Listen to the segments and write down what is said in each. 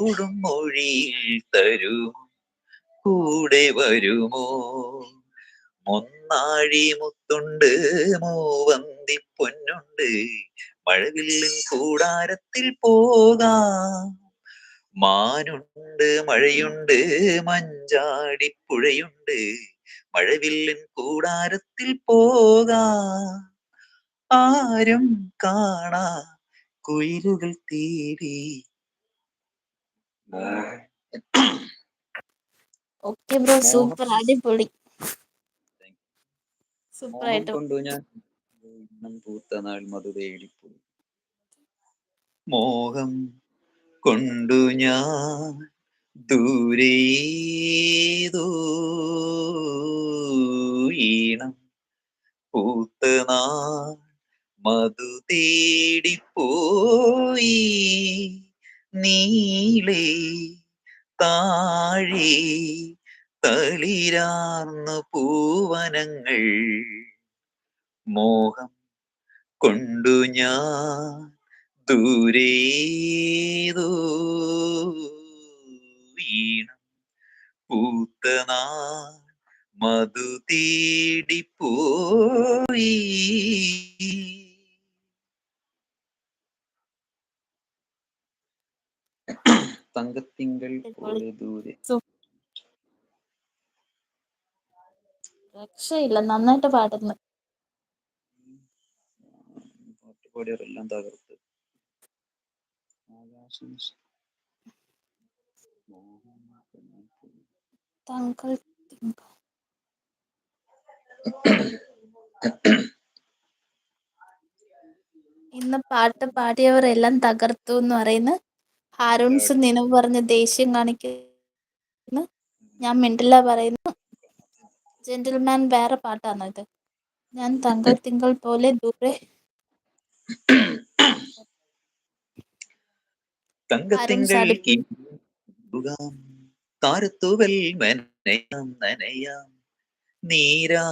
കുടുംബമൊഴിയിൽ തരും കൂടെ വരുമോ? മൊന്നാഴി മുത്തുണ്ട് മൂവന്തി പൊന്നുണ്ട് മഴവില്ലിൻ കൂടാരത്തിൽ പോകാം. മാനുണ്ട് മഴയുണ്ട് മഞ്ചാടിപ്പുഴയുണ്ട് മഴവില്ലിൻ കൂടാരത്തിൽ പോകാം. ആരും കാണാ കുയിലുകൾ തേടി. ഓക്കെ ബ്രോ, സൂപ്പർ, അടിപൊളി, സൂപ്പർ മോഹം ആയിട്ട്. കൊണ്ടു ഞാൻ പൂത്ത നാൾ മധു തേടിപ്പോയി. മോഹം കൊണ്ടു ഞാൻ ദൂരേതോ ഈണം പൂത്ത നാൾ മധു തേടിപ്പോയി. നീളേ താഴെ തളിരാർന്ന പൂവനങ്ങൾ മോഹം കൊണ്ടു ഞാൻ ദൂരേതോ ഈണം പൂത്ത നാൾ മധു തേടിപ്പോയി. തങ്കത്തിങ്കൾ പോലെ ദൂരെ. രക്ഷയില്ല, നന്നായിട്ട് പാടുന്നു. പാട്ടുപാടിയവരെല്ലാം തകർത്ത്. താങ്കൾ ഇന്ന് പാട്ട് പാടിയവർ എല്ലാം തകർത്തു എന്ന് പറയുന്നു. ഹാരൂൺസ് നിനവ് പറഞ്ഞ് ദേഷ്യം കാണിക്കുന്നു. ഞാൻ മിണ്ടില്ല പറയുന്നു. ജെന്റിൽമാൻ വേറെ പാട്ടാണോ ഇത്? ഞാൻ തങ്കൾ തിങ്കൾ പോലെ ദൂരെ. തങ്കത്തിങ്കൾ താരത്തുവൽ നനയാം നനയാം നീരാടിയാടും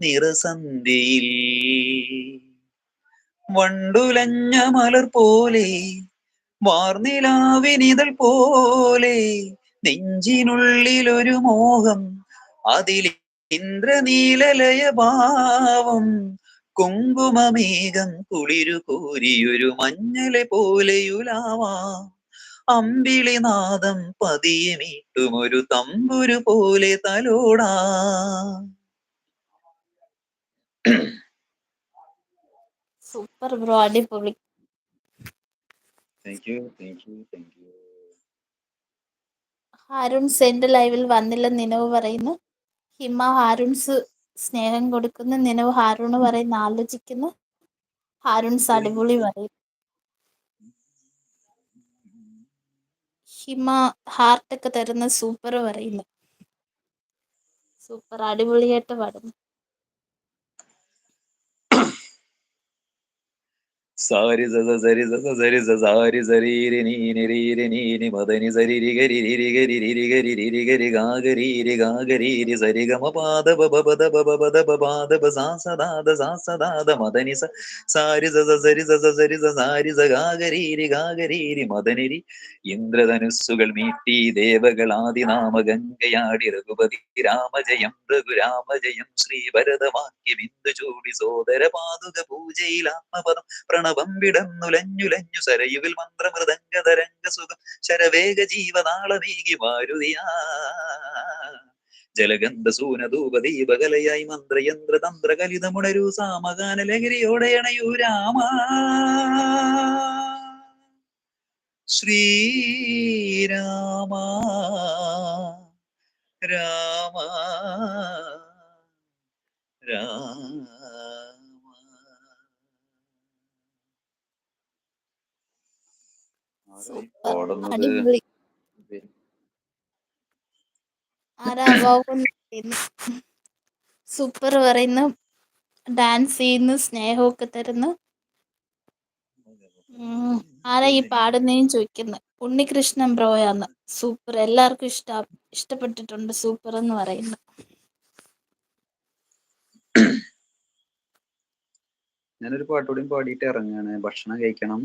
നിറസന്ധ്യയിൽ വണ്ടുലഞ്ഞ മലർ പോലെ വാർനിലാവിനിതൾ പോലെ നെഞ്ചിനുള്ളിലൊരു മോഹം അതിൽ ഇന്ദ്രനീലലയ ഭാവം കുങ്കുമമേഘം കുളിരു കോരിയൊരു മഞ്ഞലെ പോലെയുലാവാം അമ്പിളിനാദം പതിയെ മീട്ടുമൊരു തമ്പുരു പോലെ തലോടാ. സൂപ്പർ ബ്രോ, അടിപൊളി. Thank you thank you thank you. ഹാരൂൺസ് എന്റെ ലൈവിൽ വന്നില്ല നിനവ് പറയുന്നു. ഹിമ ഹാരൂൺസ് സ്നേഹം കൊടുക്കുന്നു. നിനവ് ഹാരൂണ് പറയുന്ന ആലോചിക്കുന്നു. ഹാരൂൺസ് അടിപൊളി പറയും. ഹിമ ഹാർട്ടൊക്കെ തരുന്ന സൂപ്പർ പറയുന്നു. സൂപ്പർ, അടിപൊളിയായിട്ട് പാടുന്നു. സാരി സദ സരി സദ സരി സാരി സരീരി നീനി രീരി നീനി മദനി സരിരി ഗരി രിരി ഗരി രിരി ഗരി രിരി ഗരി ഗാഗരീരി ഗാഗരീരി സരി ഗമ പാദ ബബദ ബബദ ബബാദ സാസദാദ സാസദാദ മദനി സ സാരി സദ സരി സദ സരി സാരി സ ഗാഗരീരി ഗാഗരീരി മദനിരി ഇന്ദ്രധനുസ്സുകൾ മീട്ടി ദേവകൾ ആദിനാമ ഗംഗയാടി രഘുപതി രാമജയം രഘുരാമജയം ശ്രീ ഭരതവാക്യ ബിന്ദു ചൂടി സോദര പാതുക പൂജയിൽ ആത്മപദം പ്രണവം വിടന്നുലഞ്ഞുലഞ്ഞു സരയുവിൽ മന്ത്രമൃദംഗതരംഗ സുഖം ശരവേഗ ജീവനാളമീകി മാരുതിയാ ജലഗന്ധ സൂനധൂപ ദീപകലയായി മന്ത്രയന്ത്ര തന്ത്ര കലിതമുണരൂ സാമഗാന ലഹരിയോടെ അണയൂ രാമ ശ്രീരാമ രാമ രാമ. അടിപൊളി. സൂപ്പർ പറയുന്നു. ഡാൻസ് ചെയ്യുന്നു. സ്നേഹമൊക്കെ തരുന്നു. ആരാ ഈ പാടുന്നേന്ന് ചോദിക്കുന്നു. ഉണ്ണികൃഷ്ണൻ ബ്രോയാന്ന്. സൂപ്പർ, എല്ലാവർക്കും ഇഷ്ടപ്പെട്ടിട്ടുണ്ട്. സൂപ്പർ എന്ന് പറയുന്നു. ഞാനൊരു പാട്ടുകൂടി പാടിയിട്ട് ഇറങ്ങാണ്. ഭക്ഷണം കഴിക്കണം.